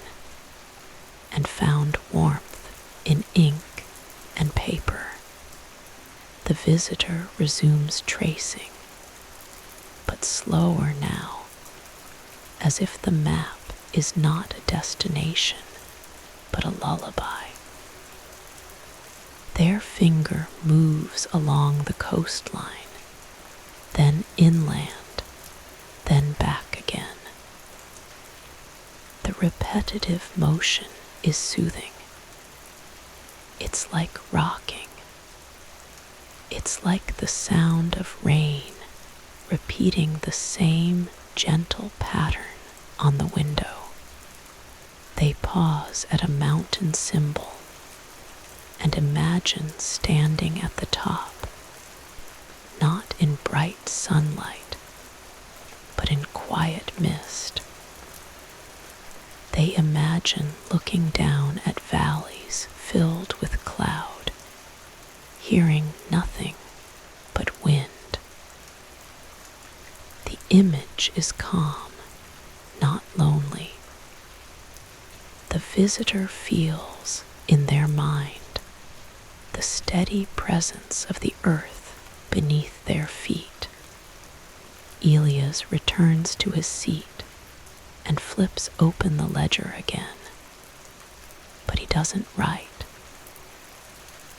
and found warmth in ink and paper. The visitor resumes tracing, but slower now, as if the map is not a destination, but a lullaby. Their finger moves along the coastline, then inland, then back again. The repetitive motion is soothing. It's like rocking. It's like the sound of rain repeating the same gentle pattern on the window. They pause at a mountain symbol and imagine standing at the top, not in bright sunlight, but in quiet mist. They imagine looking down at valleys filled with cloud, hearing nothing but wind. The image is calm, not lonely. The visitor feels in their mind the steady presence of the earth beneath their feet. Elias returns to his seat and flips open the ledger again. But he doesn't write.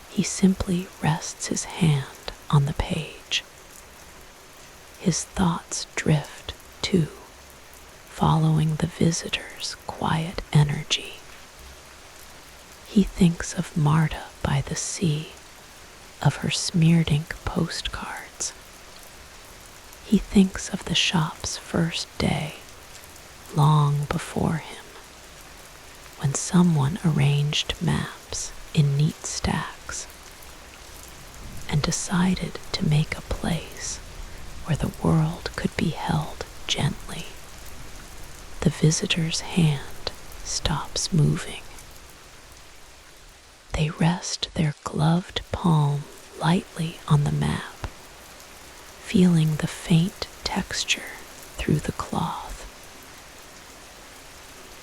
He simply rests his hand on the page. His thoughts drift, too, following the visitor's quiet energy. He thinks of Marta by the sea, of her smeared ink postcards. He thinks of the shop's first day, long before him, when someone arranged maps in neat stacks. and decided to make a place where the world could be held gently. The visitor's hand stops moving. They rest their gloved palm lightly on the map, feeling the faint texture through the cloth.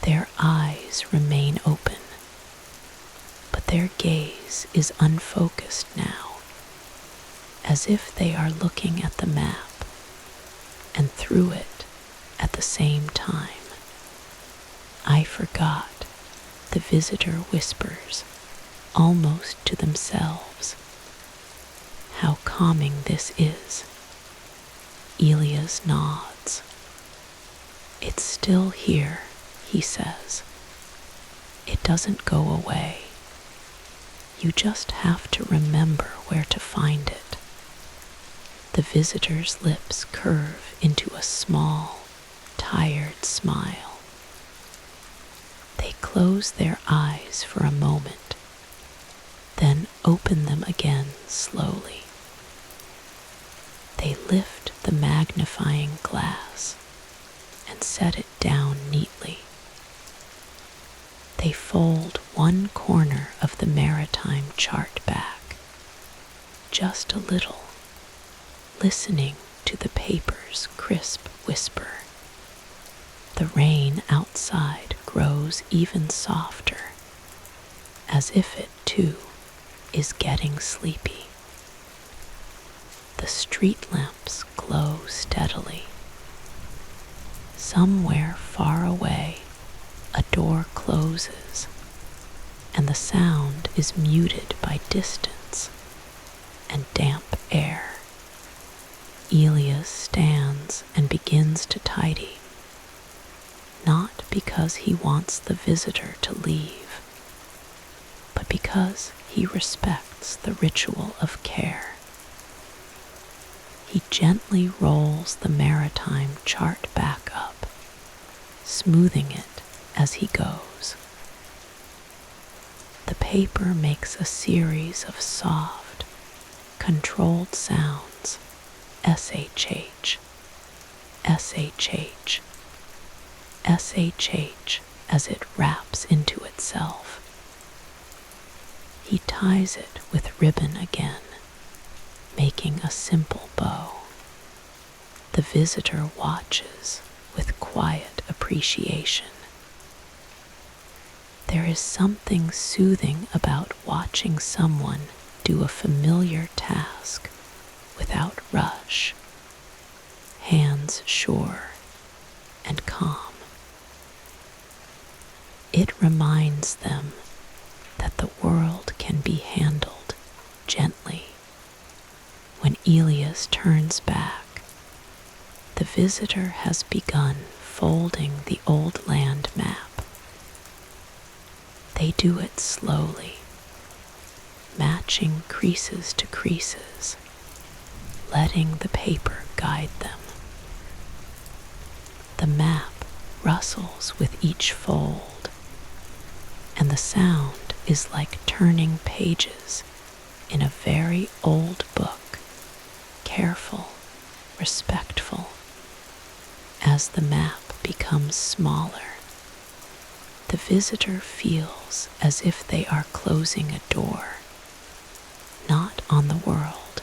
Their eyes remain open, but their gaze is unfocused now, as if they are looking at the map and through it at the same time. "I forgot," the visitor whispers, almost to themselves. "How calming this is." Elias nods. "It's still here," he says. "It doesn't go away. You just have to remember where to find it." The visitor's lips curve into a small, tired smile. They close their eyes for a moment, then open them again slowly. They lift the magnifying glass and set it down neatly. They fold one corner of the maritime chart back, just a little, listening to the paper's crisp whisper. The rain outside grows even softer, as if it, too, is getting sleepy. The street lamps glow steadily. Somewhere far away, a door closes, and the sound is muted by distance and damp air. Elias stands and begins to tidy, not because he wants the visitor to leave, but because he respects the ritual of care. He gently rolls the maritime chart back up, smoothing it as he goes. The paper makes a series of soft, controlled sounds, SHH, SHH, SHH, as it wraps into itself. He ties it with ribbon again, making a simple bow. The visitor watches with quiet appreciation. There is something soothing about watching someone do a familiar task without rush, hands sure and calm. It reminds them that the world can be handled gently. When Elias turns back, the visitor has begun folding the old land map. They do it slowly, matching creases to creases, letting the paper guide them. The map rustles with each fold, and the sound is like turning pages in a very old book, careful, respectful. As the map becomes smaller, the visitor feels as if they are closing a door, not on the world,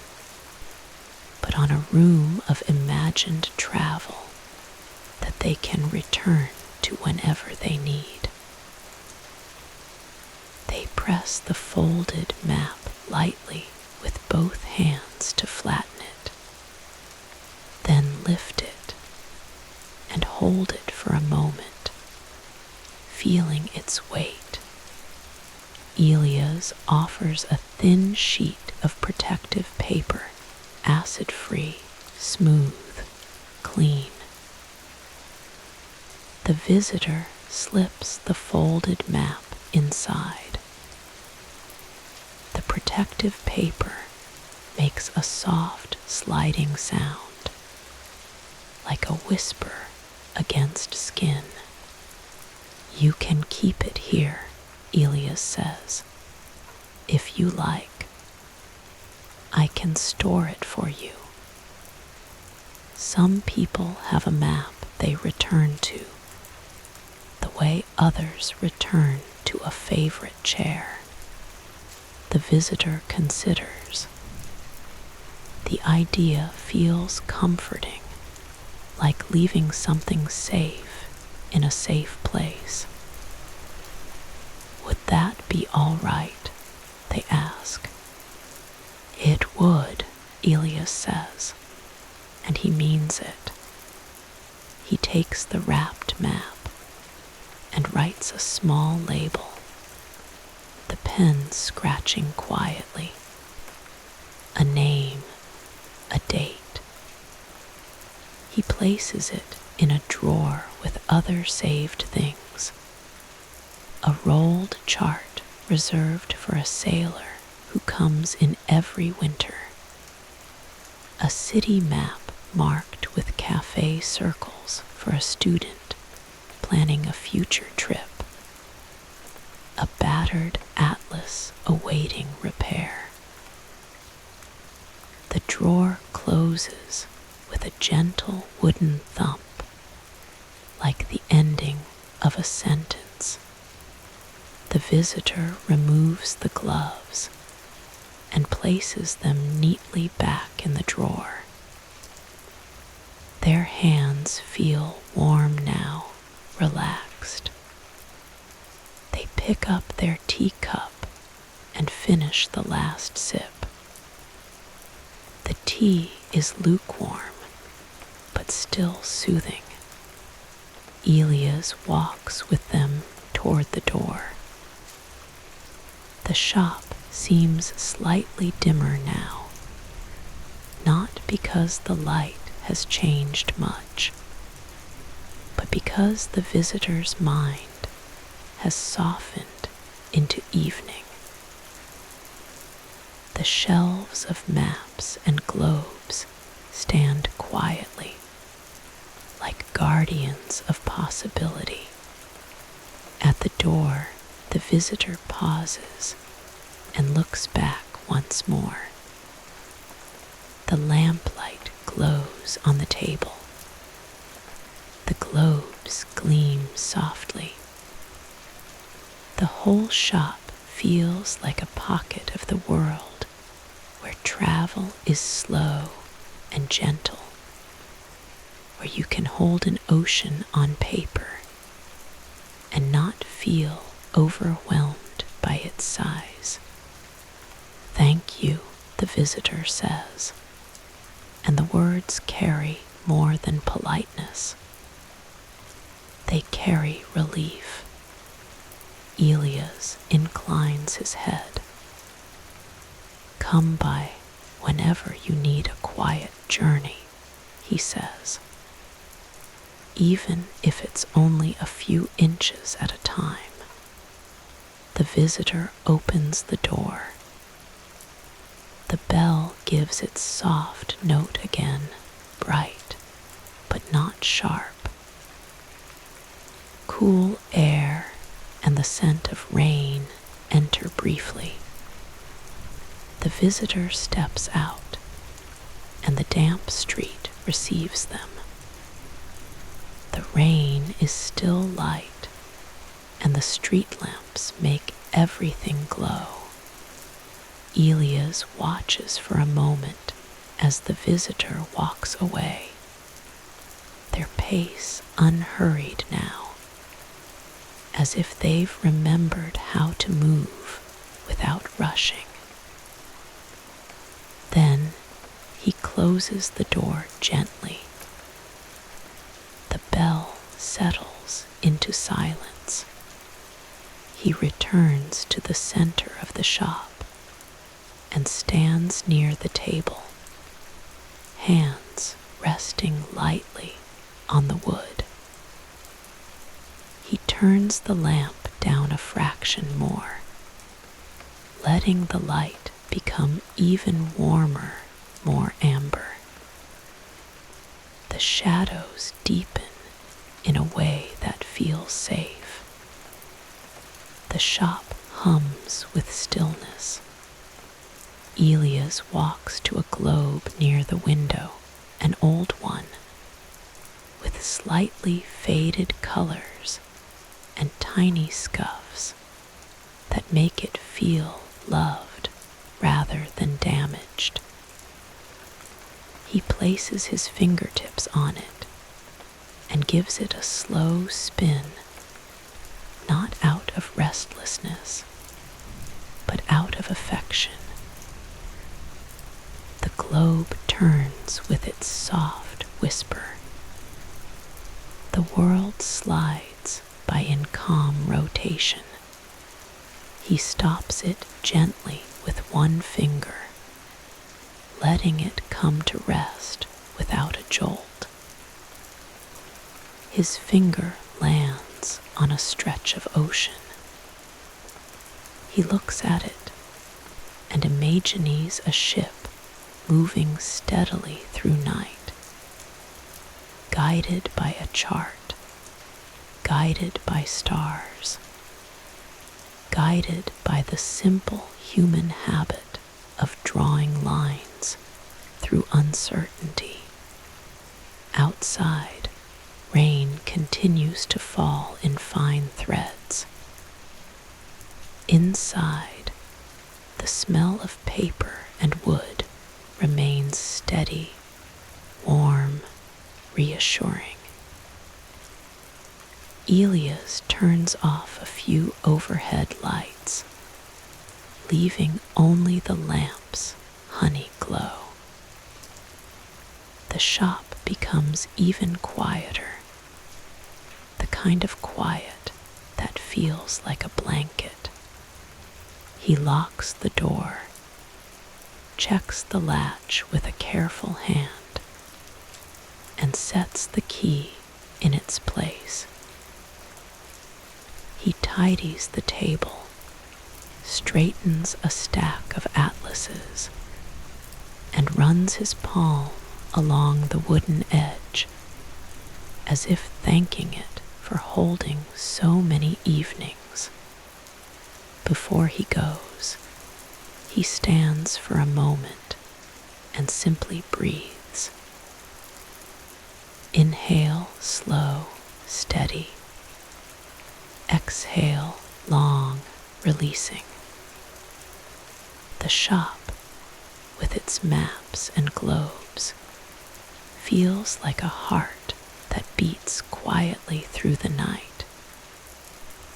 but on a room of imagined travel that they can return to whenever they need. They press the folded map lightly with both hands to flatten it, then lift it and hold it for a moment, feeling its weight. Elias offers a thin sheet of protective paper, acid-free, smooth, clean. The visitor slips the folded map inside. The protective paper makes a soft sliding sound, like a whisper against skin. "You can keep it here," Elias says, "if you like. I can store it for you. Some people have a map they return to, the way others return to a favorite chair. The visitor considers. The idea feels comforting, like leaving something safe in a safe place. Would that be all right? They ask. It would, Elias says, and he means it. He takes the wrapped map and writes a small label, the pen scratching quietly. A name, a date. He places it in a drawer with other saved things. A rolled chart reserved for a sailor who comes in every winter. A city map marked with cafe circles for a student planning a future trip. A battered atlas awaiting repair. The drawer closes with a gentle wooden thump, like the ending of a sentence. The visitor removes the gloves and places them neatly back in the drawer. Their hands feel warm now, relaxed. They pick up their teacup and finish the last sip. The tea is lukewarm, but still soothing. Elias walks with them toward the door. The shop seems slightly dimmer now, not because the light has changed much, but because the visitor's mind has softened into evening. The shelves of maps and globes stand quietly, like guardians of possibility. At the door, the visitor pauses and looks back once more. The lamplight glows on the table. The globes gleam softly. The whole shop feels like a pocket of the world where travel is slow and gentle, where you can hold an ocean on paper and not feel overwhelmed by its size. Thank you, the visitor says, and the words carry more than politeness. They carry relief. Elias inclines his head. Come by whenever you need a quiet journey, he says, even if it's only a few inches at a time. The visitor opens the door. The bell gives its soft note again, bright, but not sharp. Cool air and the scent of rain enter briefly. The visitor steps out, and the damp street receives them. The rain is still light, and the street lamps make everything glow. Elias watches for a moment as the visitor walks away, their pace unhurried now, as if they've remembered how to move without rushing. Then he closes the door gently. The bell settles into silence. He returns to the center of the shop and stands near the table, hands resting lightly on the wood. He turns the lamp down a fraction more, letting the light become even warmer, more amber. The shadows deepen in a way that feels safe. The shop hums with stillness. Elias walks to a globe near the window, an old one, with slightly faded colors and tiny scuffs that make it feel loved rather than damaged. He places his fingertips on it and gives it a slow spin, not out of restlessness, but out of affection. The globe turns with its soft whisper. The world slides by in calm rotation. He stops it gently with one finger, letting it come to rest without a jolt. His finger lands on a stretch of ocean. He looks at it and imagines a ship moving steadily through night, guided by a chart, guided by stars, guided by the simple human habit of drawing lines through uncertainty. Outside, rain continues to fall in fine threads. Inside, the smell of paper and wood remains steady, warm, reassuring. Elias turns off a few overhead lights, leaving only the lamp's honey glow. The shop becomes even quieter, the kind of quiet that feels like a blanket. He locks the door, checks the latch with a careful hand, and sets the key in its place. He tidies the table, straightens a stack of atlases, and runs his palm along the wooden edge, as if thanking it for holding so many evenings. Before he goes, he stands for a moment and simply breathes. Inhale, slow, steady. Exhale, long, releasing. The shop, with its maps and globes, feels like a heart that beats quietly through the night,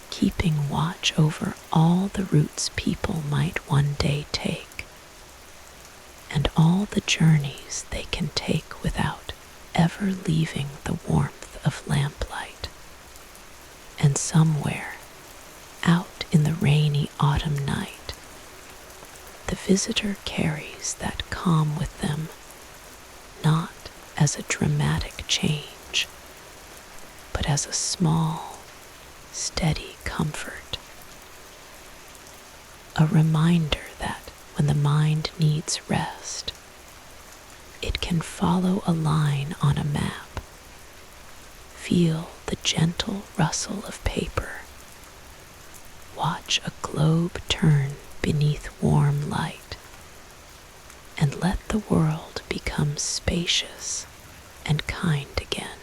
keeping watch over all the routes people might one day take, and all the journeys they can take without ever leaving the warmth of lamplight. And somewhere, out in the rainy autumn night, the visitor carries that calm with them, not as a dramatic change, but as a small, steady comfort. A reminder that when the mind needs rest, it can follow a line on a map, feel the gentle rustle of paper, watch a globe turn beneath warm light, and let the world become spacious and kind again.